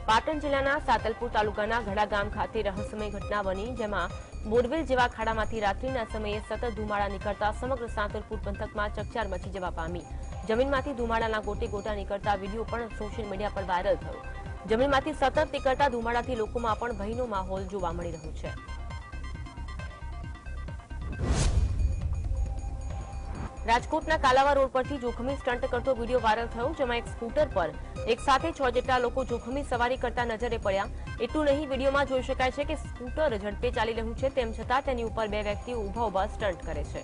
પાટણ જિલ્લાના સાતલપુર તાલુકાના ઘડા ગામ ખાતે રહસ્યમય ઘટના બની, જેમાં બોરવેલ જેવા ખાડામાંથી રાત્રિના સમયે સતત ધુમાડા નીકળતા સમગ્ર સાતલપુર પંથકમાં ચકચાર મચી જવા પામી। જમીનમાંથી ધુમાડાના ગોટે ગોટા નીકળતા વિડીયો પણ સોશિયલ મીડિયા પર વાયરલ થયો। જમીનમાંથી સતત નીકળતા ધુમાડાથી લોકોમાં પણ ભયનો માહોલ જોવા મળી રહ્યો છે। રાજકોટના કાલાવા રોડ પરથી જોખમી સ્ટન્ટ કરતો વિડીયો વાયરલ થયો, જેમાં એક સ્કૂટર પર એક સાથે 6 જેટલા લોકો જોખમી સવારી કરતા નજરે પડ્યા। એટલું નહીં, વિડીયોમાં જોઈ શકાય છે કે સ્કૂટર ઝડપે ચાલી રહ્યું છે, તેમ છતાં તેની ઉપર 2 વ્યક્તિઓ ઊભા સ્ટન્ટ કરે છે।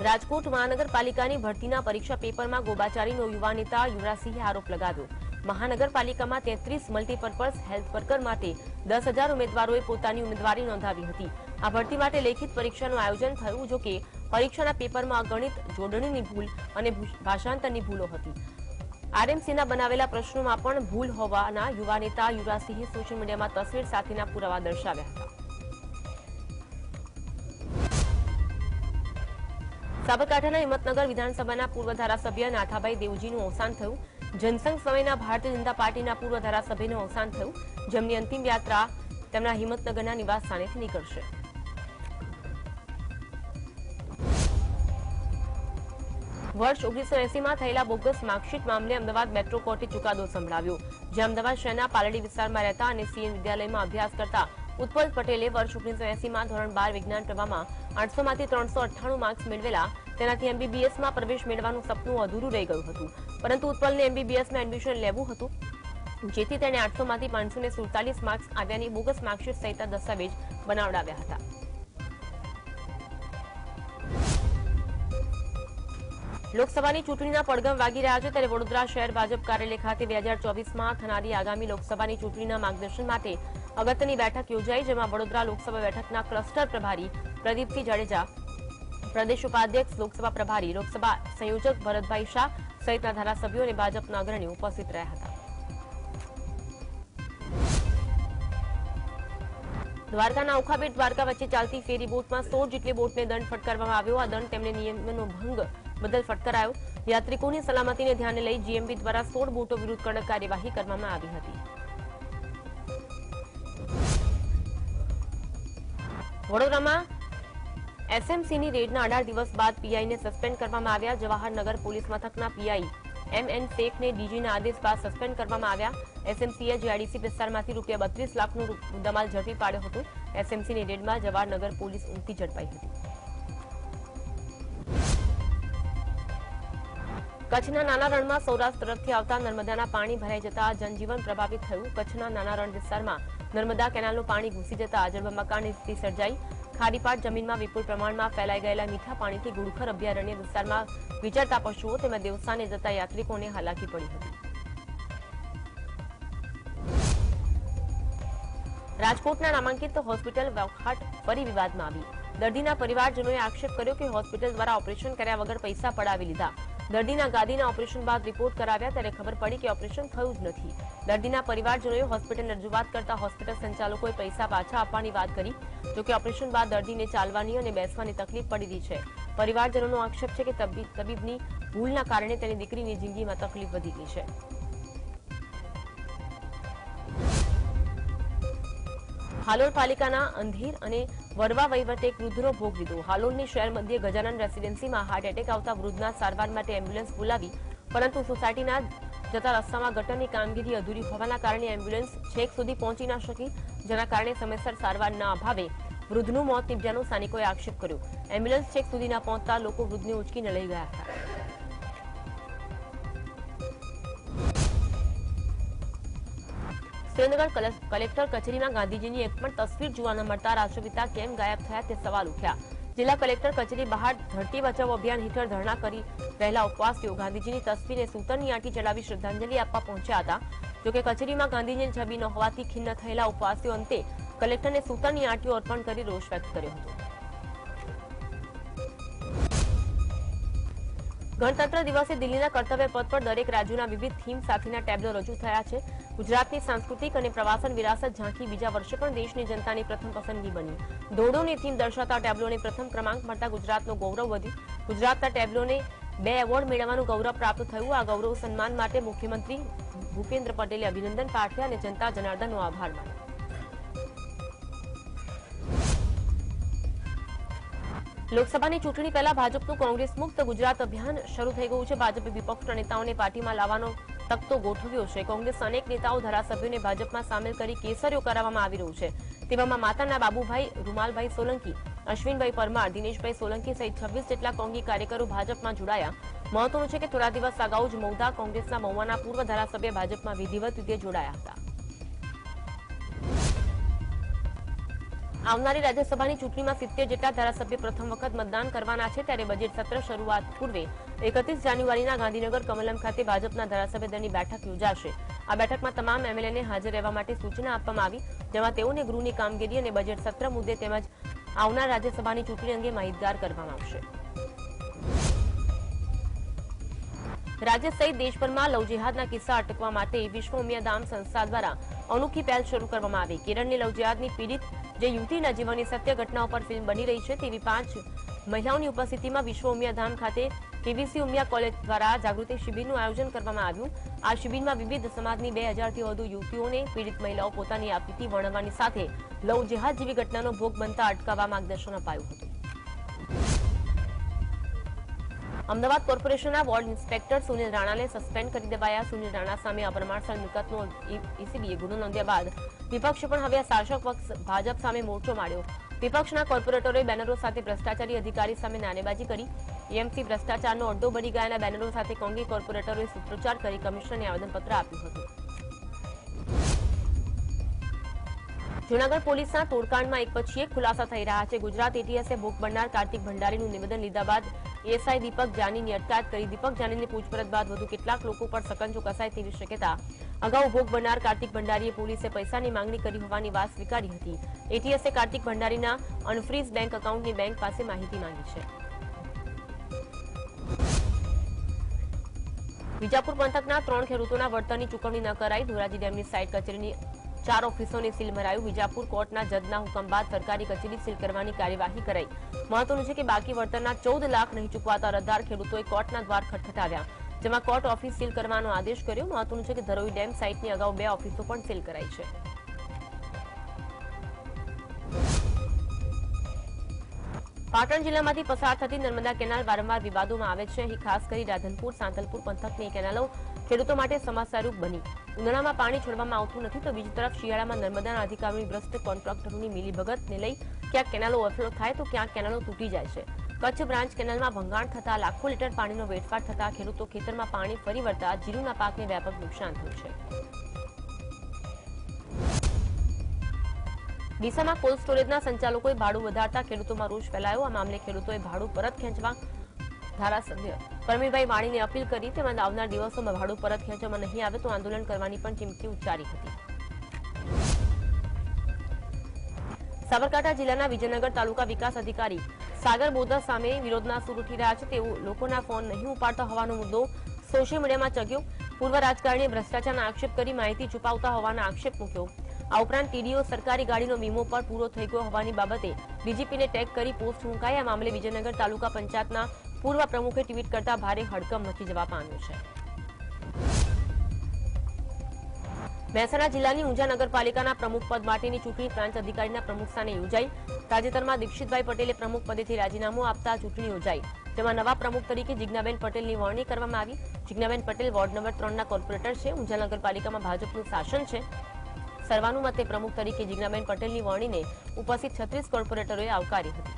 રાજકોટ મહાનગરપાલિકાની ભરતીના પરીક્ષા પેપરમાં ગોબાચારીનો યુવા નેતા યુવરાજસિંહે આરોપ લગાવ્યો। મહાનગરપાલિકામાં 33 મલ્ટીપર્પઝ હેલ્થ વર્કર માટે 10,000 ઉમેદવારોએ પોતાની ઉમેદવારી નોંધાવી હતી। આ ભરતી માટે લેખિત પરીક્ષાનું આયોજન થયું, જો કે પરીક્ષાના પેપરમાં ગણિત, જોડણીની ભૂલ અને ભાષાંતરની ભૂલો હતી। આરએમસીના બનાવેલા પ્રશ્નોમાં પણ ભૂલ હોવાના યુવા નેતા યુવરાજસિંહે સોશિયલ મીડિયામાં તસવીર સાથેના પુરાવા દર્શાવ્યા હતા। સાબરકાંઠાના હિંમતનગર વિધાનસભાના પૂર્વ ધારાસભ્ય નાથાભાઈ દેવજીનું અવસાન થયું। જનસંઘ સમયના ભારતીય જનતા પાર્ટીના પૂર્વ ધારાસભ્યનું અવસાન થયું, જેમની અંતિમ યાત્રા તેમના હિંમતનગરના નિવાસ સ્થાનેથી નીકળશે। વર્ષ 1980માં થયેલા બોગસ માર્કશીટ મામલે અમદાવાદ મેટ્રો કોર્ટે ચુકાદો સંભળાવ્યો, જ્યાં અમદાવાદ શહેરના પાલડી વિસ્તારમાં રહેતા અને સીએન વિદ્યાલયમાં અભ્યાસ કરતા ઉત્પલ પટેલે વર્ષ 1980માં ધોરણ 12 વિજ્ઞાન પ્રવાહમાં 800માંથી 398 માર્ક્સ મેળવેલા, તેનાથી એમબીબીએસમાં પ્રવેશ મેળવવાનું સપનું અધૂરું રહી ગયું હતું, પરંતુ ઉત્પલને એમબીબીએસમાં એડમિશન લેવું હતું, જેથી તેણે 800માંથી 547 માર્ક્સ આવ્યાની બોગસ માર્કશીટ સહિતના દસ્તાવેજ બનાવડાવ્યા હતા। લોકસભાની ચૂંટણીના પડઘમ વાગી રહ્યા છે, ત્યારે વડોદરા શહેર ભાજપ કાર્યાલય ખાતે 2024માં થનારી આગામી લોકસભાની ચૂંટણીના માર્ગદર્શન માટે અગત્યની બેઠક યોજાઈ, જેમાં વડોદરા લોકસભા બેઠકના ક્લસ્ટર પ્રભારી પ્રદીપસિંહ જાડેજા, પ્રદેશ ઉપાધ્યક્ષ લોકસભા પ્રભારી લોકસભા સંયોજક ભરતભાઈ શાહ સહિતના ધારાસભ્યો અને ભાજપના અગ્રણીઓ ઉપસ્થિત રહ્યા હતા। દ્વારકાના ઓખાબેટ દ્વારકા વચ્ચે ચાલતી ફેરી બોટમાં 16 જેટલી બોટને દંડ ફટકારવામાં આવ્યો। આ દંડ તેમને નિયમનો ભંગ બદલ ફટકારાયો। યાત્રિકોની સલામતીને ધ્યાને લઈ જીએમબી દ્વારા 16 બોટો વિરુદ્ધ કડક કાર્યવાહી કરવામાં આવી હતી। વડોદરામાં એસએમસીની રેડના 18 દિવસ બાદ પીઆઈને સસ્પેન્ડ કરવામાં આવ્યા। જવાહરનગર પોલીસ મથકના પીઆઈ એમએન શેખને ડીજીના આદેશ બાદ સસ્પેન્ડ કરવામાં આવ્યા। એસએમસીએ જીઆઈડીસી વિસ્તારમાંથી ₹32 લાખનો મુદ્દામાલ ઝડપી પાડ્યો હતો। એસએમસીની રેડમાં જવાહરનગર પોલીસ ઉમટી ઝડપાઈ હતી। કચ્છના નાના રણમાં સૌરાષ્ટ્ર તરફથી આવતા નર્મદાના પાણી ભરાઈ જતા જનજીવન પ્રભાવિત થયું। કચ્છના નાના રણ વિસ્તારમાં નર્મદા કેનાલનું પાણી ઘૂસી જતા જળબંબાકારની સ્થિતિ સર્જાઈ। ખારીપાટ જમીનમાં વિપુલ પ્રમાણમાં ફેલાઈ ગયેલા મીઠા પાણીથી ગુડખર અભયારણ્ય વિસ્તારમાં વિચરતા પશુઓ તેમજ દેવસ્થાને જતા યાત્રિકોને હાલાકી પડી હતી। રાજકોટના નામાંકિત હોસ્પિટલ વોકહાટ ફરી વિવાદમાં આવી। દર્દીના પરિવારજનોએ આક્ષેપ કર્યો કે હોસ્પિટલ દ્વારા ઓપરેશન કર્યા વગર પૈસા પડાવી લીધા। દર્દીના ગાદીના ઓપરેશન બાદ રિપોર્ટ કરાવ્યા ત્યારે ખબર પડી કે ઓપરેશન થયું જ નથી। દર્દીના પરિવારજનોએ હોસ્પિટલને રજૂઆત કરતા હોસ્પિટલ સંચાલકોએ પૈસા પાછા આપવાની વાત કરી, જોકે ઓપરેશન બાદ દર્દીને ચાલવાની અને બેસવાની તકલીફ પડી રહી છે। પરિવારજનોનો આક્ષેપ છે કે તબીબની ભૂલના કારણે તેની દીકરીની જિંદગીમાં તકલીફ વધી ગઈ છે। હાલોલ પાલિકાના અંધેર અને વરવા વહીવટે એક વૃદ્ધનો ભોગ લીધો। હાલોલની શહેર મધ્યે ગજાનન રેસીડેન્સીમાં હાર્ટ એટેક આવતા વૃદ્ધના સારવાર માટે એમ્બ્યુલન્સ બોલાવી, પરંતુ સોસાયટીના જતા રસ્તામાં ગટરની કામગીરી અધૂરી હોવાના કારણે એમ્બ્યુલન્સ છેક સુધી પહોંચી ન શકી, જેના કારણે સમયસર સારવાર ન અભાવે વૃદ્ધનું મોત નીપજ્યાનો સ્થાનિકોએ આક્ષેપ કર્યો। એમ્બ્યુલન્સ છેક સુધી ન પહોંચતા લોકો વૃદ્ધને ઉંચકીને લઈ ગયા હતા। સુરેન્દ્રનગર કલેક્ટર કચેરીમાં ગાંધીજીની એક પણ તસવીર જોવા ન મળતા રાષ્ટ્રપિતા કેમ ગાયબ થયા તે સવાલ ઉઠ્યા। જિલ્લા કલેક્ટર કચેરી બહાર ધરતી બચાવો અભિયાન હેઠળ ધરણા કરી રહેલા ઉપવાસીઓ ગાંધીજીની તસવીરને સૂતરની આંટી ચડાવી શ્રદ્ધાંજલિ આપવા પહોંચ્યા હતા, જોકે કચેરીમાં ગાંધીજીની છબી ન હોવાથી ખિન્ન થયેલા ઉપવાસીઓ અંતે કલેક્ટરને સૂતરની આંટીઓ અર્પણ કરી રોષ વ્યક્ત કર્યો હતો। ગણતંત્ર દિવસે દિલ્હીના કર્તવ્ય પથ પર દરેક રાજ્યોના વિવિધ થીમ સાથેના ટેબ્લો રજૂ થયા છે। ગુજરાતની સાંસ્કૃતિક અને પ્રવાસન વિરાસત ઝાંખી બીજા વર્ષે પણ દેશની જનતાની પ્રથમ પસંદગી બની। દોડોની થીમ દર્શાવતા ટેબ્લોને પ્રથમ ક્રમાંક મળતા ગુજરાતનું ગૌરવ વધ્યું। ગુજરાતના ટેબ્લોને 2 એવોર્ડ મેળવવાનું ગૌરવ પ્રાપ્ત થયું। આ ગૌરવ સન્માન માટે મુખ્યમંત્રી ભૂપેન્દ્ર પટેલે અભિનંદન પાઠવ્યા અને જનતા જનાર્દનનો આભાર માન્યો। લોકસભાની ચૂંટણી પહેલા ભાજપનું કોંગ્રેસ મુક્ત ગુજરાત અભિયાન શરૂ થઈ ગયું છે। ભાજપે વિપક્ષના નેતાઓને પાર્ટીમાં લાવવાનો તકતો ગોઠવ્યો છે। કોંગ્રેસના અનેક નેતાઓ ધારાસભ્યોને ભાજપમાં સામેલ કરી કેસરીઓ કરાવવામાં આવી રહ્યું છે। તેવામાં માતાના બાબુભાઈ, રૂમાલભાઈ સોલંકી, અશ્વિનભાઈ પરમાર, દિનેશભાઈ સોલંકી સહિત 26 જેટલા કોંગી કાર્યકરો ભાજપમાં જોડાયા। મહત્વનું છે કે થોડા દિવસ અગાઉ જ મૌદા કોંગ્રેસના મહુવાના પૂર્વ ધારાસભ્ય ભાજપમાં વિધિવત રીતે જોડાયા હતા। આવનારી રાજ્યસભાની ચૂંટણીમાં 70 જેટલા ધારાસભ્ય પ્રથમ વખત મતદાન કરવાના છે। ત્યારે બજેટ સત્ર શરૂઆત પૂર્વે 31 જાન્યુઆરીના ગાંધીનગર કમલમ ખાતે ભાજપના ધારાસભ્ય દળની બેઠક યોજાશે। આ બેઠકમાં તમામ એમએલએને હાજર રહેવા માટે સૂચના આપવામાં આવી, જેમાં તેઓને ગૃહની કામગીરી અને બજેટ સત્ર મુદ્દે તેમજ આવનાર રાજ્યસભાની ચૂંટણી અંગે માહિતગાર કરવામાં આવશે। રાજ્ય સહિત દેશભરમાં લવ જેહાદના કિસ્સા અટકવા માટે વિશ્વ ઉમિયાધામ સંસ્થા દ્વારા અનોખી પહેલ શરૂ કરવામાં આવી। કેરળની લવ જેહાદની પીડિત જે યુવતીના જીવનની સત્ય ઘટનાઓ પર ફિલ્મ બની રહી છે તેવી 5 મહિલાઓની ઉપસ્થિતિમાં વિશ્વ ઉમિયાધામ ખાતે કેવીસી ઉમિયા કોલેજ દ્વારા જાગૃતિ શિબિરનું આયોજન કરવામાં આવ્યું। આ શિબિરમાં વિવિધ સમાજની 2000થી વધુ યુવતીઓને પીડિત મહિલાઓ પોતાની આપવીતી વર્ણવવાની સાથે લવ જેહાદ જેવી ઘટનાનો ભોગ બનતા અટકાવવા માર્ગદર્શન અપાયું હતું। અમદાવાદ કોર્પોરેશનના વોર્ડ ઇન્સ્પેક્ટર સુનિલ રાણાને સસ્પેન્ડ કરી દેવાયા। સુનિલ રાણા સામે અપ્રમાણસર મિલકતનો ઈસીબીએ ગુનો નોંધ્યા બાદ વિપક્ષે પણ હવે શાસક પક્ષ ભાજપ સામે મોરચો માંડ્યો। વિપક્ષના કોર્પોરેટરોએ બેનરો સાથે ભ્રષ્ટાચારી અધિકારી સામે નારેબાજી કરી। એએમસી ભ્રષ્ટાચારનો અડ્ડો બની ગયાના બેનરો સાથે કોંગી કોર્પોરેટરોએ સૂત્રોચ્ચાર કરી કમિશનરને આવેદનપત્ર આપ્યું હતું। જૂનાગઢ પોલીસના તોડકાંડમાં એક પછી એક ખુલાસા થઈ રહ્યા છે। ગુજરાત એટીએસે ભોગ બનનાર કાર્તિક ભંડારીનું નિવેદન લીધા બાદ એએસઆઈ દીપક જાનીની અટકાયત કરી। દીપક જાનીની પૂછપરછ બાદ વધુ કેટલાક લોકો પર સકંજો કસાય તેવી શક્યતા। અગાઉ ભોગ બનનાર કાર્તિક ભંડારીએ પોલીસે પૈસાની માંગણી કરી હોવાની વાત સ્વીકારી હતી। એટીએસે કાર્તિક ભંડારીના અનફ્રીઝ બેંક એકાઉન્ટની બેંક પાસે માહિતી માંગી છે। વિજાપુર પંથકના 3 ખેડૂતોના વળતરની ચૂકવણી ન કરાઈ। ધોરાજી ડેમની સાઇટ કચેરીની 4 ઓફિસોને સીલ મરાયું। વિજાપુર કોર્ટના જજના હુકમ બાદ સરકારી કચેરી સીલ કરવાની કાર્યવાહી કરાઈ। મહત્વનું છે કે બાકી વળતરના 14 લાખ નહીં ચૂકવાતા અરજદાર ખેડૂતોએ કોર્ટના દ્વાર ખટખટાવ્યા, જેમાં કોર્ટ ઓફિસ સીલ કરવાનો આદેશ કર્યો। મહત્વનું છે કે ધરોઈ ડેમ સાઇટની અગાઉ 2 ઓફિસો પણ સીલ કરાઈ છે। પાટણ જિલ્લામાંથી પસાર થતી નર્મદા કેનાલ વારંવાર વિવાદોમાં આવે છે। અહીં ખાસ કરી રાધનપુર, સાંતલપુર પંથકની કેનાલો ખેડૂતો માટે સમસ્યારૂપ બની। ઉનાળામાં પાણી છોડવામાં આવતું નથી તો બીજી તરફ શિયાળામાં નર્મદાના અધિકારીઓની ભ્રષ્ટ કોન્ટ્રાક્ટરોની મિલીભગતને લઈ ક્યાંક કેનાલો ઓવરફ્લો થાય તો ક્યાંક કેનાલો તૂટી જાય છે। કચ્છ બ્રાન્ચ કેનાલમાં ભંગાણ થતા લાખો લીટર પાણીનો વેડફાટ થતા ખેડૂતો ખેતરમાં પાણી ફરી વળતા જીરુના પાકને વ્યાપક નુકસાન થયું છે। ડીસામાં કોલ્ડ સ્ટોરેજના સંચાલકોએ ભાડું વધારતા ખેડૂતોમાં રોષ ફેલાયો। આ મામલે ખેડૂતોએ ભાડું પરત ખેંચવા ધારાસભ્ય પરમીરભાઈ વાણીને અપીલ કરી। તેમજ આવનાર દિવસોમાં ભાડું પરત ખેંચવામાં નહીં આવે તો આંદોલન કરવાની પણ ચીમકી ઉચ્ચારી હતી। સાબરકાંઠા જિલ્લાના વિજયનગર તાલુકા વિકાસ અધિકારી સાગર બોદર સામે વિરોધના સૂર ઉઠી રહ્યા છે। તેઓ લોકોના ફોન નહીં ઉપાડતા હોવાનો મુદ્દો સોશિયલ મીડિયામાં ચગ્યો। પૂર્વ રાજકારણીએ ભ્રષ્ટાચારના આક્ષેપ કરી માહિતી છુપાવતા હોવાનો આક્ષેપ મૂક્યો। આ ઉપરાંત ટીડીઓ સરકારી ગાડીનો વીમો પણ પૂરો થઈ ગયો હોવાની બાબતે ડીજીપીને ટેગ કરી પોસ્ટ મુકાઈ। આ મામલે વિજયનગર તાલુકા પંચાયતના પૂર્વ પ્રમુખે ટ્વીટ કરતા ભારે હડકંપ મચી જવા પામ્યો છે। મહેસાણા જિલ્લાની ઊંઝા નગરપાલિકાના પ્રમુખ પદ માટેની ચૂંટણી પ્રાંત અધિકારીના પ્રમુખ સ્થાને યોજાઈ। તાજેતરમાં દીક્ષિતભાઈ પટેલે પ્રમુખ પદેથી રાજીનામું આપતા ચૂંટણી યોજાઈ, જેમાં નવા પ્રમુખ તરીકે જિજ્ઞાબેન પટેલની વરણી કરવામાં આવી। જિજ્ઞાબેન પટેલ વોર્ડ નંબર 3ના કોર્પોરેટર છે। ઊંઝા નગરપાલિકામાં ભાજપનું શાસન છે। સર્વાનુમતે પ્રમુખ તરીકે જિજ્ઞાબેન પટેલની વરણીને ઉપસ્થિત 36 કોર્પોરેટરોએ આવકારી હતી।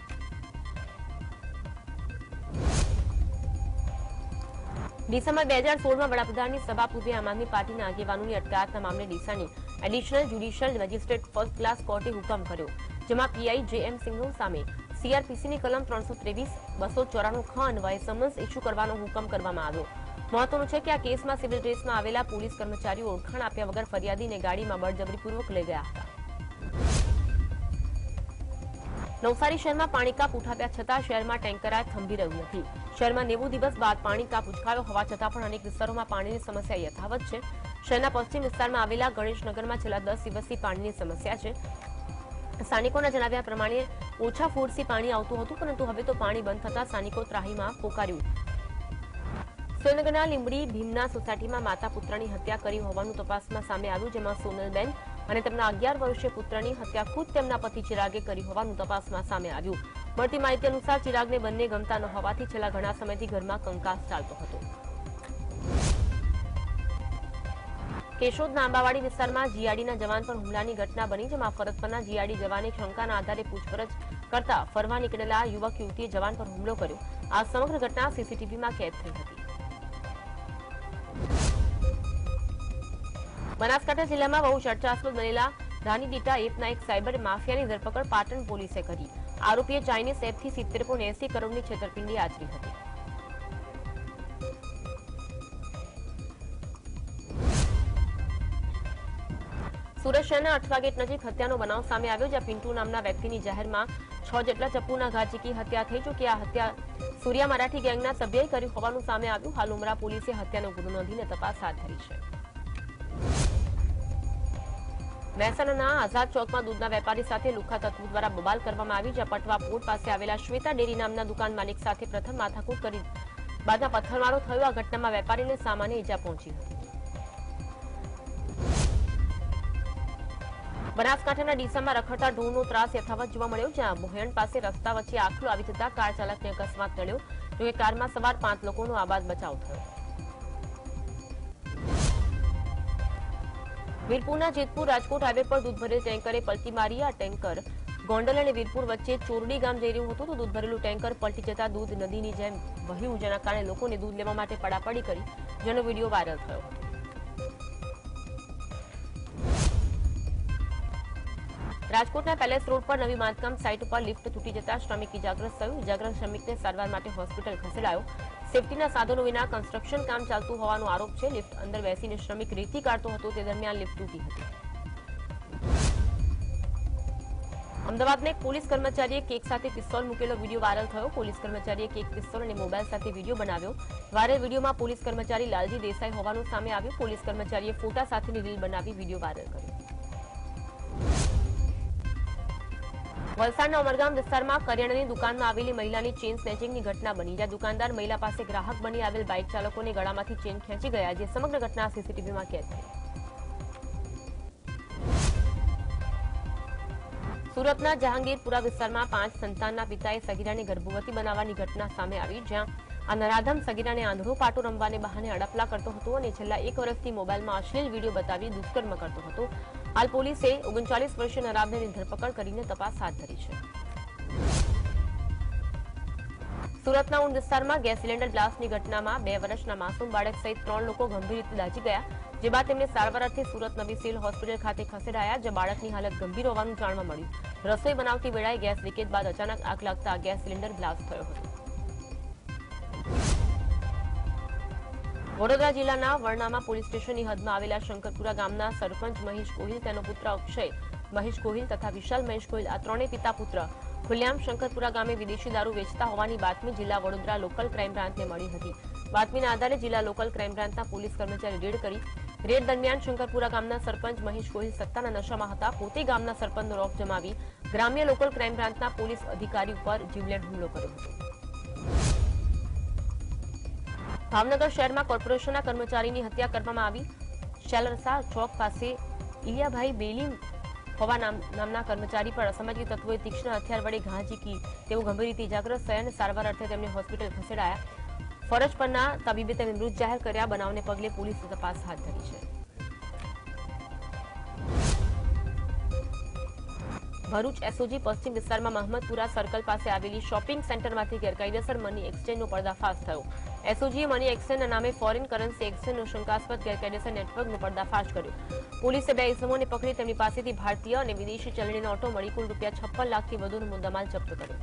ડીસામાં 2016માં વડાપ્રધાનની સભા પૂર્વે આમ આદમી પાર્ટીના આગેવાનોની અટકાયતના મામલે ડીસાની additional judicial magistrate first class કોર્ટે હુકમ કર્યો, જેમાં પીઆઈ જેએમ સિંઘુ સામે સીઆરપીસીની કલમ 323, 294 ખ અન્વયે સમન્સ ઇસ્યુ કરવાનો હુકમ કરવામાં આવ્યો। મહત્વનું છે કે આ કેસમાં સિવિલ ડ્રેસમાં આવેલા પોલીસ કર્મચારીઓ ઓળખાણ આપ્યા વગર ફરિયાદીને ગાડીમાં બળજબરીપૂર્વક લઈ ગયા હતા। નવસારી શહેરમાં પાણી કાપ ઉઠાવ્યા છતાં શહેરમાં ટેન્કરાય થંભી રહ્યું નથી। શહેરમાં 90 દિવસ બાદ પાણી કાપ ઉચકાયો હોવા છતાં પણ અનેક વિસ્તારોમાં પાણીની સમસ્યા યથાવત છે। શહેરના પશ્ચિમ વિસ્તારમાં આવેલા ગણેશનગરમાં છેલ્લા 10 દિવસથી પાણીની સમસ્યા છે। સ્થાનિકોના જણાવ્યા પ્રમાણે ઓછા ફૂટથી પાણી આવતું હતું, પરંતુ હવે તો પાણી બંધ થતા સ્થાનિકો ત્રાહીમાં પોકાર્યું। સુરેન્દ્રનગરના લીંબડી ભીમના સોસાયટીમાં માતા પુત્રની હત્યા કરી હોવાનું તપાસમાં સામે આવ્યું, જેમાં સોનલબેન અને તેમના 11 વર્ષીય પુત્રની હત્યા ખુદ તેમના પતિ ચિરાગે કરી હોવાનું તપાસમાં સામે આવ્યું. મળતી માહિતી અનુસાર ચિરાગને બંને ગમતા ન હોવાથી છેલ્લા ઘણા સમયથી ઘરમાં કંકાસ ચાલતો હતો. કેશોદના આંબાવાડી વિસ્તારમાં જીઆરડીના જવાન પર હુમલાની ઘટના બની, જેમાં ફરજ પરના જીઆરડી જવાને શંકાના આધારે પૂછપરછ કરતા ફરવા નીકળેલા યુવક યુવતીએ જવાન પર હુમલો કર્યો. આ સમગ્ર ઘટના સીસીટીવીમાં કેદ થઈ હતી. બનાસકાંઠા જિલ્લામાં બહુ ચર્ચાસ્પદ બનેલા રાનીડીટા એપના એક સાયબર માફિયાની ધરપકડ પાટણ પોલીસે કરી. આરોપીએ ચાઇનીઝ એપથી 70.80 કરોડની છેતરપિંડી આચરી હતી. સુરત શહેરના અઠવા ગેટ નજીક હત્યાનો બનાવ સામે આવ્યો, જ્યાં પિન્ટુ નામના વ્યક્તિની જાહેરમાં 6 જેટલા ચપ્પુના ઘા ઝીકી હત્યા થઈ ચૂકી. આ હત્યા સૂર્યા મરાઠી ગેંગના સભ્યએ કરી હોવાનું સામે આવ્યું. હાલ ઉમરા પોલીસે હત્યાનો ગુનો નોંધીને તપાસ હાથ ધરી છે. મહેસાણાના આઝાદ ચોકમાં દૂધના વેપારી સાથે લુખ્ખા તત્વો દ્વારા બબાલ કરવામાં આવી, જ્યાં પટવા પોર્ટ પાસે આવેલા શ્વેતા ડેરી નામના દુકાન માલિક સાથે પ્રથમ માથાકૂટ કરી બાદમાં પથ્થરમારો થયો. આ ઘટનામાં વેપારીને સામાન્ય ઈજા પહોંચી હતી. બનાસકાંઠાના ડીસામાં રખડતા ઢોરનો ત્રાસ યથાવત જોવા મળ્યો, જ્યાં બોહેણ પાસે રસ્તા વચ્ચે આખલું આવી જતા કાર ચાલકને અકસ્માત નડ્યો, જોકે કારમાં સવાર 5 લોકોનો આબાદ બચાવ થયો. વીરપુરના જેતપુર રાજકોટ હાઈવે પર દૂધ ભરેલ ટેન્કરે પલટી મારી. આ ટેન્કર ગોંડલ અને વીરપુર વચ્ચે ચોરડી ગામ જઈ રહ્યું હતું, તો દૂધ ભરેલું ટેન્કર પલટી જતા દૂધ નદીની જેમ વહ્યું, જેના કારણે લોકોને દૂધ લેવા માટે પડાપડી કરી, જેનો વિડીયો વાયરલ થયો હતો. રાજકોટના પેલેસ રોડ પર નવી બાંધકામ સાઇટ ઉપર લિફ્ટ તૂટી જતા શ્રમિક ઇજાગ્રસ્ત થયું. ઇજાગ્રસ્ત શ્રમિકને સારવાર માટે હોસ્પિટલ ખસેડાયો. સેફટીના સાધનો વિના કન્સ્ટ્રક્શન કામ ચાલતું હોવાનો આરોપ છે. લિફ્ટ અંદર બેસીને શ્રમિક રેતી કાઢતો હતો, તે દરમિયાન લિફ્ટ તૂટી હતી. અમદાવાદના એક પોલીસ કર્મચારીએ કેક સાથે પિસ્તોલ મૂકેલો વિડીયો વાયરલ થયો. પોલીસ કર્મચારીએ કેક, પિસ્તોલ અને મોબાઈલ સાથે વિડીયો બનાવ્યો. વાયરલ વિડીયોમાં પોલીસ કર્મચારી લાલજી દેસાઈ હોવાનું સામે આવ્યું. પોલીસ કર્મચારીએ ફોટા સાથેની રીલ બનાવી વિડીયો વાયરલ કર્યો. વલસાડના ઉમરગામ વિસ્તારમાં કરિયાણાની દુકાનમાં આવેલી મહિલાની ચેન સ્નેચિંગની ઘટના બની, જ્યાં દુકાનદાર મહિલા પાસે ગ્રાહક બની આવેલ બાઇક ચાલકોને ગળામાંથી ચેન ખેંચી ગયા, જે સમગ્ર ઘટના સીસીટીવીમાં કેદ થઈ. સુરતના જહાંગીરપુરા વિસ્તારમાં 5 સંતાનના પિતાએ સગીરાને ગર્ભવતી બનાવવાની ઘટના સામે આવી, જ્યાં આ નરાધમ સગીરાને આંધળો પાટો રમવાને બહાને અડપલા કરતો હતો અને છેલ્લા 1 વર્ષથી મોબાઈલમાં અશ્લીલ વિડીયો બતાવી દુષ્કર્મ કરતો હતો. હાલ પોલીસે 39 વર્ષીય નરાધમની ધરપકડ કરીને તપાસ હાથ ધરી છે. સુરતના ઊંડ વિસ્તારમાં ગેસ સિલિન્ડર બ્લાસ્ટની ઘટનામાં 2 વર્ષના માસૂમ બાળક સહિત 3 લોકો ગંભીર રીતે દાઝી ગયા, જે બાદ તેમને સારવાર અર્થે સુરત નવી સિવિલ હોસ્પિટલ ખાતે ખસેડાયા, જ્યાં બાળકની હાલત ગંભીર હોવાનું જાણવા મળ્યું. રસોઈ બનાવતી વેળાએ ગેસ લીકેજ બાદ અચાનક આગ લાગતા ગેસ સિલિન્ડર બ્લાસ્ટ થયો હતો. વડોદરા જિલ્લાના વરણામા પોલીસ સ્ટેશનની હદમાં આવેલા શંકરપુરા ગામના સરપંચ મહેશ ગોહિલ, તેનો પુત્ર અક્ષય મહેશ ગોહિલ તથા વિશાલ મહેશ ગોહિલ, આ ત્રણેય પિતા પુત્ર ખુલ્લેઆમ શંકરપુરા ગામે વિદેશી દારૂ વેચતા હોવાની બાતમી જિલ્લા વડોદરા લોકલ ક્રાઇમ બ્રાન્ચને મળી હતી. બાતમીના આધારે જિલ્લા લોકલ ક્રાઇમ બ્રાન્ચના પોલીસ કર્મચારી રેડ કરી. રેડ દરમિયાન શંકરપુરા ગામના સરપંચ મહેશ ગોહિલ સત્તાના નશામાં હતા. પોતે ગામના સરપંચનો રોફ જમાવી ગ્રામ્ય લોકલ ક્રાઇમ બ્રાન્ચના પોલીસ અધિકારી ઉપર જીવલેણ હુમલો કર્યો હતો. ભાવનગર શહેરમાં કોર્પોરેશનના કર્મચારીની હત્યા કરવામાં આવી. શેલરસા ચોક પાસે ઇલિયાભાઈ બેલી હોવા નામના કર્મચારી પર અસામાજિક તત્વોએ તીક્ષ્ણ હથિયાર વડે ઘા ઝીકી, તેઓ ગંભીર રીતે ઇજાગ્રસ્ત થયા અને સારવાર અર્થે તેમને હોસ્પિટલ ખસેડાયા. ફરજ પરના તબીબે તેમને મૃત જાહેર કર્યા. બનાવને પગલે પોલીસે તપાસ હાથ ધરી છે. ભરૂચ એસઓજી પશ્ચિમ વિસ્તારમાં મહમદપુરા સર્કલ પાસે આવેલી શોપિંગ સેન્ટરમાંથી ગેરકાયદેસર મની એક્સચેન્જનો પર્દાફાશ થયો. એસઓજીએ મની એક્સચેન્જના નામે ફોરેન કરન્સી એક્સચેન્જનો શંકાસ્પદ ગેરકાયદેસર નેટવર્કનો પર્દાફાશ કર્યો. પોલીસે 2 ઇસમોને પકડી તેમની પાસેથી ભારતીય અને વિદેશી ચલણી નોટો મળી કુલ ₹56 લાખથી વધુનો મુદ્દામાલ જપ્ત કર્યો.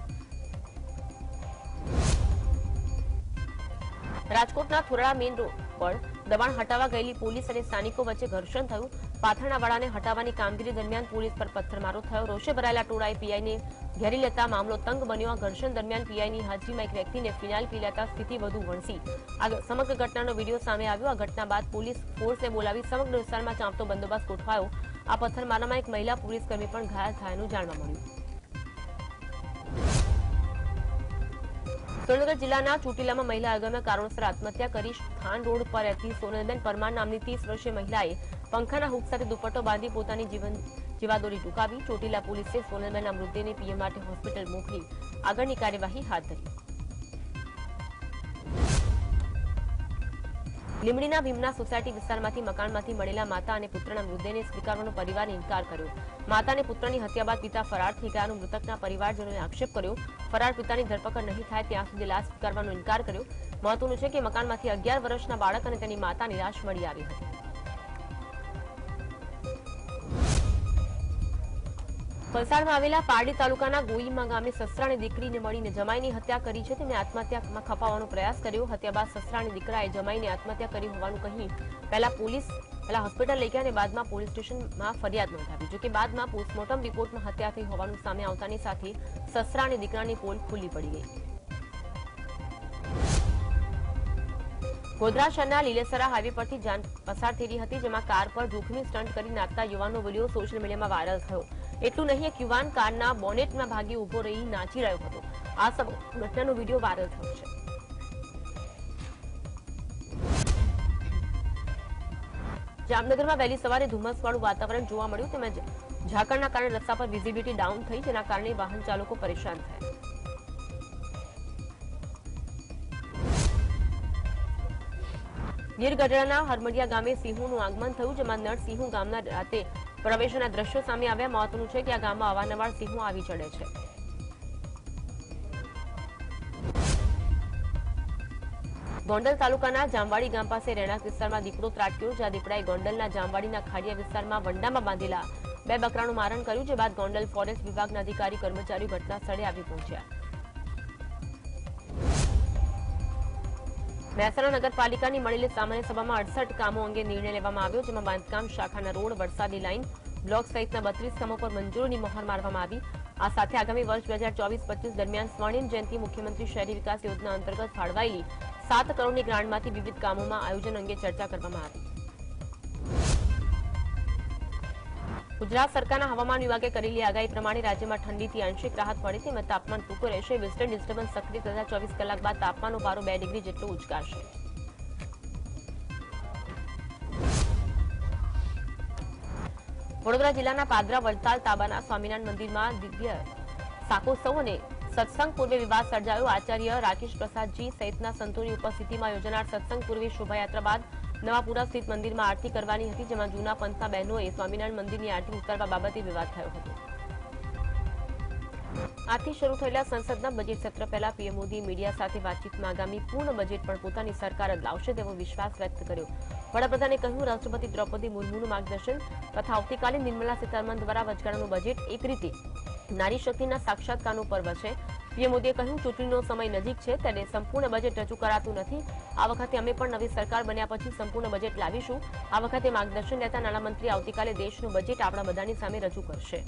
રાજકોટના થોરાળા મેઇન રોડ પર દબાણ હટાવવા ગયેલી પોલીસ અને સ્થાનિકો વચ્ચે ઘર્ષણ થયું. પાથરના વાળાને હટાવવાની કામગીરી દરમિયાન પોલીસ પર પથ્થરમારો થયો. રોષે ભરાયેલા ટોળાએ પીઆઈને ઘેરી લેતા મામલો તંગ બન્યો. આ ઘર્ષણ દરમિયાન પીઆઈની હાજરીમાં એક વ્યક્તિને ફિનાઇલ પી લેતા સ્થિતિ વધુ વણસી. આ સમગ્ર ઘટનાનો વિડીયો સામે આવ્યો. આ ઘટના બાદ પોલીસ ફોર્સને બોલાવી સમગ્ર વિસ્તારમાં ચાંપતો બંદોબસ્ત ગોઠવાયો. આ પથ્થરમારામાં એક મહિલા પોલીસકર્મી પણ ઘાયલ થયાનું જાણવા મળ્યું. સુરેન્દ્રનગર જિલ્લાના ચોટીલામાં મહિલા અગમ્ય કારણોસર આત્મહત્યા કરી થાન રોડ પર રહેતી સોનલબેન પરમાર નામની 30 વર્ષીય મહિલાએ પંખાના હુક સાથે દુપટ્ટો બાંધી પોતાની જીવાદોરી ટૂંકાવી. ચોટીલા પોલીસે સોનલબેનના મૃતદેહને પીએમ માટે હોસ્પિટલ મોકલી આગળની કાર્યવાહી હાથ ધરી. લીંબડીના ભીમના સોસાયટી વિસ્તારમાંથી મકાનમાંથી મળેલા માતા અને પુત્રના મૃતદેહને સ્વીકારવાનો પરિવારે ઇનકાર કર્યો. માતા અને પુત્રની હત્યા બાદ પિતા ફરાર થઈ ગયાનો મૃતકના પરિવારજનોએ આક્ષેપ કર્યો. ફરાર પિતાની ધરપકડ નહીં થાય ત્યાં સુધી લાશ સ્વીકારવાનો ઇનકાર કર્યો. મહત્વનું છે કે મકાનમાંથી 11 વર્ષના બાળક અને તેની માતાની લાશ મળી આવી હતી. વલસાડમાં આવેલા પારડી તાલુકાના ગોઈમા ગામે સસરાની દીકરીને મળીને જમાઈની હત્યા કરી છે. તેમણે આત્મહત્યામાં ખપાવવાનો પ્રયાસ કર્યો. હત્યા બાદ સસરાની દીકરાએ જમાઈને આત્મહત્યા કરી હોવાનું કહી પહેલા હોસ્પિટલ લઈ ગયા અને બાદમાં પોલીસ સ્ટેશનમાં ફરિયાદ નોંધાવી. જોકે બાદમાં પોસ્ટમોર્ટમ રિપોર્ટમાં હત્યા થઈ હોવાનું સામે આવતાની સાથે સસરા અને દીકરાની પોલ ખુલ્લી પડી ગઈ. ગોધરા શહેરના લીલેસરા હાઈવે પરથી જાન પસાર થઈ રહી હતી, જેમાં કાર પર જોખમી સ્ટન્ટ કરી નાખતા યુવાનનો વિડીયો સોશિયલ મીડિયામાં વાયરલ થયો. એટલું નહીં, એક યુવાન કારના બોનેટમાં ભાગે ઉભો રહી નાચી રહ્યો હતો. આ ઘટનાનો વિડીયો વાયરલ થયો છે. જામનગરમાં વહેલી સવારે ધુમ્મસવાળું વાતાવરણ જોવા મળ્યું તેમજ ઝાકળના કારણે રસ્તા પર વિઝિબિલિટી ડાઉન થઈ, જેના કારણે વાહન ચાલકો પરેશાન થયા. ગીર ગઢડાના હરમડિયા ગામે સિંહોનું આગમન થયું, જેમાં નરસિંહો ગામના રાતે પ્રવેશના દ્રશ્યો સામે આવ્યા. મહત્વનું છે કે આ ગામમાં અવારનવાર સિંહો આવી ચડે છે. ગોંડલ તાલુકાના જામવાડી ગામ પાસે રહેણાંક વિસ્તારમાં દીપડો ત્રાટક્યો, જ્યાં દીપડાએ ગોંડલના જામવાડીના ખાડિયા વિસ્તારમાં વંડામાં બાંધેલા 2 બકરાનું મારણ કર્યું. જે બાદ ગોંડલ ફોરેસ્ટ વિભાગના અધિકારી કર્મચારીઓ ઘટના સ્થળે આવી પહોંચ્યા. મહેસાણા નગરપાલિકાની મળેલી સામાન્ય સભામાં 68 કામો અંગે નિર્ણય લેવામાં આવ્યો, જેમાં બાંધકામ શાખાના રોડ, વરસાદી લાઇન, બ્લોક સહિતના 32 કામો પર મંજૂરીની મહોર મારવામાં આવી. આ સાથે આગામી વર્ષ 2024-25 દરમિયાન સ્વર્ણિમ જયંતિ મુખ્યમંત્રી શહેરી વિકાસ યોજના અંતર્ગત ફાળવાયેલી 7 કરોડની ગ્રાન્ટમાંથી વિવિધ કામોમાં આયોજન અંગે ચર્ચા કરવામાં આવી. ગુજરાત સરકારના હવામાન વિભાગે કરેલી આગાહી પ્રમાણે રાજ્યમાં ઠંડીથી આંશિક રાહત મળે તેમજ તાપમાન ટૂંકું રહેશે. વેસ્ટર્ન ડિસ્ટર્બન્સ સક્રિય થતા 24 કલાક બાદ તાપમાનનો પારો 2 ડિગ્રી જેટલો ઉચકાશે. વડોદરા જિલ્લાના પાદરા વડતાલ તાબાના સ્વામિનારાયણ મંદિરમાં દિવ્ય શાકોત્સવ અને સત્સંગ પૂર્વે વિવાદ સર્જાયો. આચાર્ય રાકેશ પ્રસાદજી સહિતના સંતોની ઉપસ્થિતિમાં યોજાનાર સત્સંગ પૂર્વે શોભાયાત્રા બાદ નવાપુરા સ્થિત મંદિરમાં આરતી કરવાની હતી, જેમાં જૂના પંથના બહેનોએ સ્વામિનારાયણ મંદિરની આરતી ઉતારવા બાબતે વિવાદ થયો હતો. આજથી શરૂ થયેલા સંસદના બજેટ સત્ર પહેલા પીએમ મોદીએ મીડિયા સાથે વાતચીતમાં આગામી પૂર્ણ બજેટ પણ પોતાની સરકાર જ લાવશે તેવો વિશ્વાસ વ્યક્ત કર્યો. વડાપ્રધાને કહ્યું, રાષ્ટ્રપતિ દ્રૌપદી મુર્મુનું માર્ગદર્શન તથા આવતીકાલે નિર્મલા સીતારમણ દ્વારા વચગાળાનું બજેટ એક રીતે નારી શક્તિના સાક્ષાત્કારનું પર્વ છે. પીએમ મોદીએ કહ્યું, ચૂંટણીનો સમય નજીક છે ત્યારે સંપૂર્ણ બજેટ રજૂ કરાતું નથી. આ વખતે અમે પણ નવી સરકાર બન્યા પછી સંપૂર્ણ બજેટ લાવીશું. આ વખતે માર્ગદર્શન લેતા નાણામંત્રી આવતીકાલે દેશનું બજેટ આપણા બધાની સામે રજૂ કરશે.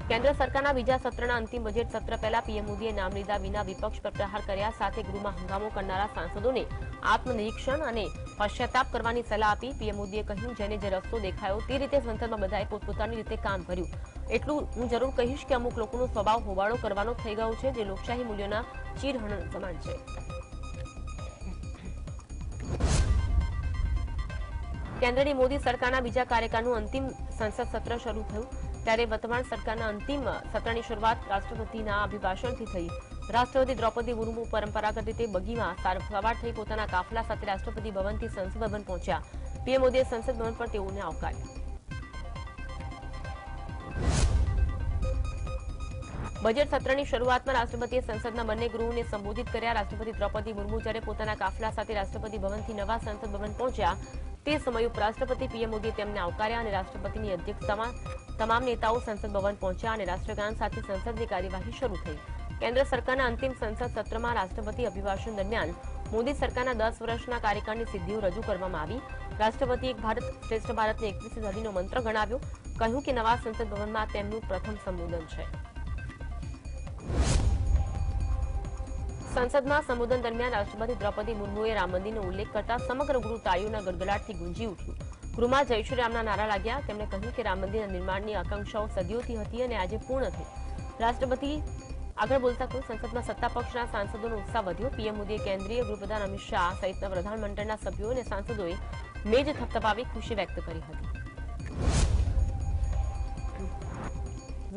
કેન્દ્ર સરકારના બીજા સત્રના અંતિમ બજેટ સત્ર પહેલા પીએમ મોદીએ નામ લીધા વિના વિપક્ષ પર પ્રહાર કર્યા સાથે ગૃહમાં હંગામો કરનારા સાંસદોને આત્મનિરીક્ષણ અને પશ્ચાતાપ કરવાની સલાહ આપી. પીએમ મોદીએ કહ્યું, જેને જે રસ્તો દેખાયો તે રીતે સંસદમાં બધાએ પોતપોતાની રીતે કામ કર્યું. એટલું હું જરૂર કહીશ કે અમુક લોકોનો સ્વભાવ હોબાળો કરવાનો થઈ ગયો છે, જે લોકશાહી મૂલ્યોના ચીરહરણ સમાન છે. કેન્દ્રની મોદી સરકારના બીજા કાર્યકાળનું અંતિમ સંસદ સત્ર શરૂ થયું ત્યારે વર્તમાન સરકારના અંતિમ સત્રની શરૂઆત રાષ્ટ્રપતિના અભિભાષણથી થઈ. રાષ્ટ્રપતિ દ્રૌપદી મુર્મુ પરંપરાગત રીતે બગીમાં સવાર થઈ પોતાના કાફલા સાથે રાષ્ટ્રપતિ ભવનથી સંસદ ભવન પહોંચ્યા. પીએમ મોદીએ સંસદ ભવન પર તેઓને આવકાર્યા. બજેટ સત્રની શરૂઆતમાં રાષ્ટ્રપતિએ સંસદના બંને ગૃહોને સંબોધિત કર્યા. રાષ્ટ્રપતિ દ્રૌપદી મુર્મુ જ્યારે પોતાના કાફલા સાથે રાષ્ટ્રપતિ ભવનથી નવા સંસદ ભવન પહોંચ્યા તે સમયે ઉપરાષ્ટ્રપતિ પીએમ મોદીએ તેમને આવકાર્યા અને રાષ્ટ્રપતિની અધ્યક્ષતામાં તમામ નેતાઓ સંસદ ભવન પહોંચ્યા અને રાષ્ટ્રગાન સાથે સંસદની કાર્યવાહી શરૂ થઈ. કેન્દ્ર સરકારના અંતિમ સંસદ સત્રમાં રાષ્ટ્રપતિ અભિભાષણ દરમિયાન મોદી સરકારના 10 વર્ષના કાર્યકાળની સિદ્ધિઓ રજૂ કરવામાં આવી. રાષ્ટ્રપતિએ એક ભારત શ્રેષ્ઠ ભારતને 21મી સદીનો મંત્ર ગણાવ્યો. કહ્યું કે નવા સંસદ ભવનમાં તેમનું પ્રથમ સંબોધન છે. સંસદમાં સંબોધન દરમિયાન રાષ્ટ્રપતિ દ્રૌપદી મુર્મુએ રામ મંદિરનો ઉલ્લેખ કરતા સમગ્ર ગૃહ તાળીઓના ગડગડાટથી ગુંજી ઉઠ્યું. ગૃહમાં જય શ્રી રામના નારા લાગ્યા. તેમણે કહ્યું કે રામ મંદિરના નિર્માણની આકાંક્ષાઓ સદીઓથી હતી અને આજે પૂર્ણ થઈ. રાષ્ટ્રપતિ આગળ બોલતા કહ્યું, સંસદમાં સત્તા પક્ષના સાંસદોનો ઉત્સાહ વધ્યો. પીએમ મોદીએ કેન્દ્રીય ગૃહપ્રધાન અમિત શાહ સહિતના પ્રધાનમંડળના સભ્યો અને સાંસદોએ મેજ થપથપાવી ખુશી વ્યક્ત કરી હતી.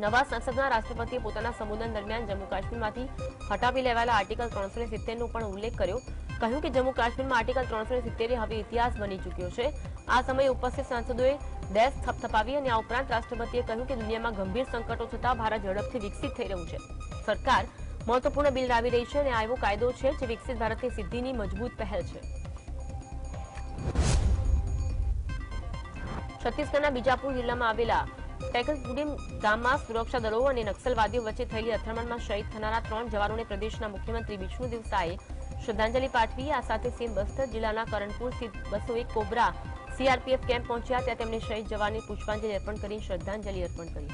નવા સંસદના રાષ્ટ્રપતિએ પોતાના સંબોધન દરમિયાન જમ્મુ કાશ્મીરમાંથી હટાવી લેવાયેલા આર્ટિકલ 370નો પણ ઉલ્લેખ કર્યો. કહ્યું કે જમ્મુ કાશ્મીરમાં આર્ટિકલ 370 હવે ઇતિહાસ બની ચૂક્યો છે. આ સમયે ઉપસ્થિત સાંસદોએ દેશ થપથપાવી અને આ ઉપરાંત રાષ્ટ્રપતિએ કહ્યું કે દુનિયામાં ગંભીર સંકટો છતાં ભારત ઝડપથી વિકસિત થઈ રહ્યું છે. સરકાર મહત્વપૂર્ણ બિલ લાવી રહી છે અને આ એવો કાયદો છે જે વિકસિત ભારતની સિદ્ધિની મજબૂત પહેલ છે. છત્તીસગઢના બીજાપુર જિલ્લામાં આવેલા ટેકલપુડીમ ગામમાં સુરક્ષા દળો અને નક્સલવાદીઓ વચ્ચે થયેલી અથડામણમાં શહીદ થનારા 3 જવાનોને પ્રદેશના મુખ્યમંત્રી વિષ્ણુદેવ સાયે શ્રદ્ધાંજલિ પાઠવી. આ સાથે સીમ બસ્તર જિલ્લાના કરણપુર સ્થિત 201 કોબરા સીઆરપીએફ કેમ્પ પહોંચ્યા. ત્યાં તેમણે શહીદ જવાનને પુષ્પાંજલિ અર્પણ કરી શ્રદ્ધાંજલિ અર્પણ કરી.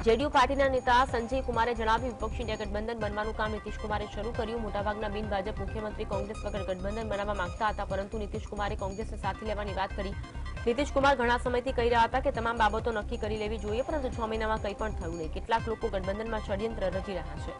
જેડીયુ પાર્ટીના નેતા સંજય કુમારે જણાવ્યું, વિપક્ષી ગઠબંધન બનવાનું કામ નીતિશ કુમારે શરૂ કર્યું. મોટાભાગના બિન ભાજપ મુખ્યમંત્રી કોંગ્રેસ વગર ગઠબંધન બનાવવા માંગતા હતા, પરંતુ નીતિશ કુમારે કોંગ્રેસને સાથે લેવાની વાત કરી. નીતિશ કુમાર ઘણા સમયથી કહી રહ્યા હતા કે તમામ બાબતો નક્કી કરી લેવી જોઈએ, પરંતુ 6 મહિનામાં કંઈ પણ થયું નહીં. કેટલાક લોકો ગઠબંધનમાં ષડયંત્ર રચી રહ્યા છે.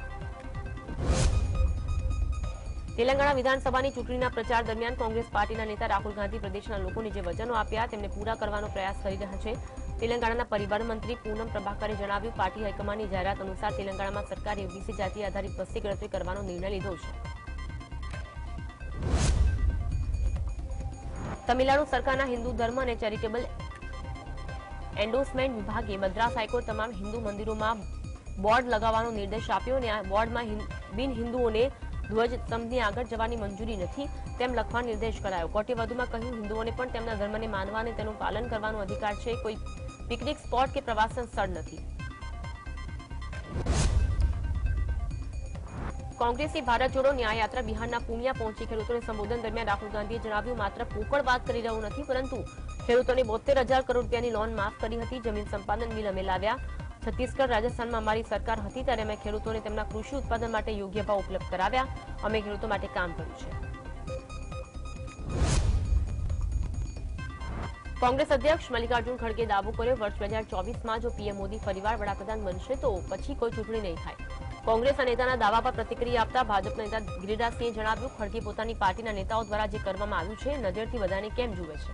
તેલંગાણા વિધાનસભાની ચૂંટણીના પ્રચાર દરમિયાન કોંગ્રેસ પાર્ટીના નેતા રાહુલ ગાંધી પ્રદેશના લોકોને જે વચનો આપ્યા તેમને પૂરા કરવાનો પ્રયાસ કરી રહ્યા છે. તેલંગાણાના પરિવહન મંત્રી પૂનમ પ્રભાકરે જણાવ્યું, પાર્ટી હાઈકમાન્ડની જાહેરાત અનુસાર તેલંગાણામાં સરકારે ઓબીસી જાતિ આધારિત વસ્તી ગણતરી કરવાનો નિર્ણય લીધો છે. તમિલનાડુ સરકારના હિન્દુ ધર્મ અને ચેરિટેબલ એન્ડોર્સમેન્ટ વિભાગે મદ્રાસ હાઈકોર્ટ તમામ હિન્દુ મંદિરોમાં બોર્ડ લગાવવાનો નિર્દેશ આપ્યો અને આ બોર્ડમાં બિન હિન્દુઓને ધ્વજ સ્તંભની આગળ જવાની મંજૂરી નથી તેમ લખવાનો નિર્દેશ કરાયો. કોર્ટે વધુમાં કહ્યું, હિન્દુઓને પણ તેમના ધર્મને માનવા અને તેનું પાલન કરવાનો અધિકાર છે. કોઈ પિકનિક સ્પોટ કે પ્રવાસન સ્થળ નથી. કોંગ્રેસની ભારત જોડો ન્યાયયાત્રા બિહારના પૂર્ણિયા પહોંચી. ખેડૂતોને સંબોધન દરમિયાન રાહુલ ગાંધીએ જણાવ્યું, માત્ર પોકળ વાત કરી રહ્યું નથી, પરંતુ ખેડૂતોને 72,000 કરોડ રૂપિયાની લોન માફ કરી હતી. જમીન સંપાદન બિલ અમે લાવ્યા. છત્તીસગઢ, રાજસ્થાનમાં અમારી સરકાર હતી ત્યારે અમે ખેડૂતોને તેમના કૃષિ ઉત્પાદન માટે યોગ્ય ભાવ ઉપલબ્ધ કરાવ્યા. અમે ખેડૂતો માટે કામ કર્યું છે. કોંગ્રેસ અધ્યક્ષ મલ્લિકાર્જુન ખડગે દાવો કર્યો, વર્ષ 2024માં જો પીએમ મોદી ફરીવાર વડાપ્રધાન બનશે તો પછી કોઈ ચૂંટણી નહીં થાય. કોંગ્રેસના નેતાના દાવા પર પ્રતિક્રિયા આપતા ભાજપના નેતા ગિરિરાજસિંહે જણાવ્યું, ખડગે પોતાની પાર્ટીના નેતાઓ દ્વારા જે કરવામાં આવ્યું છે નજરથી બધાને કેમ જુએ છે.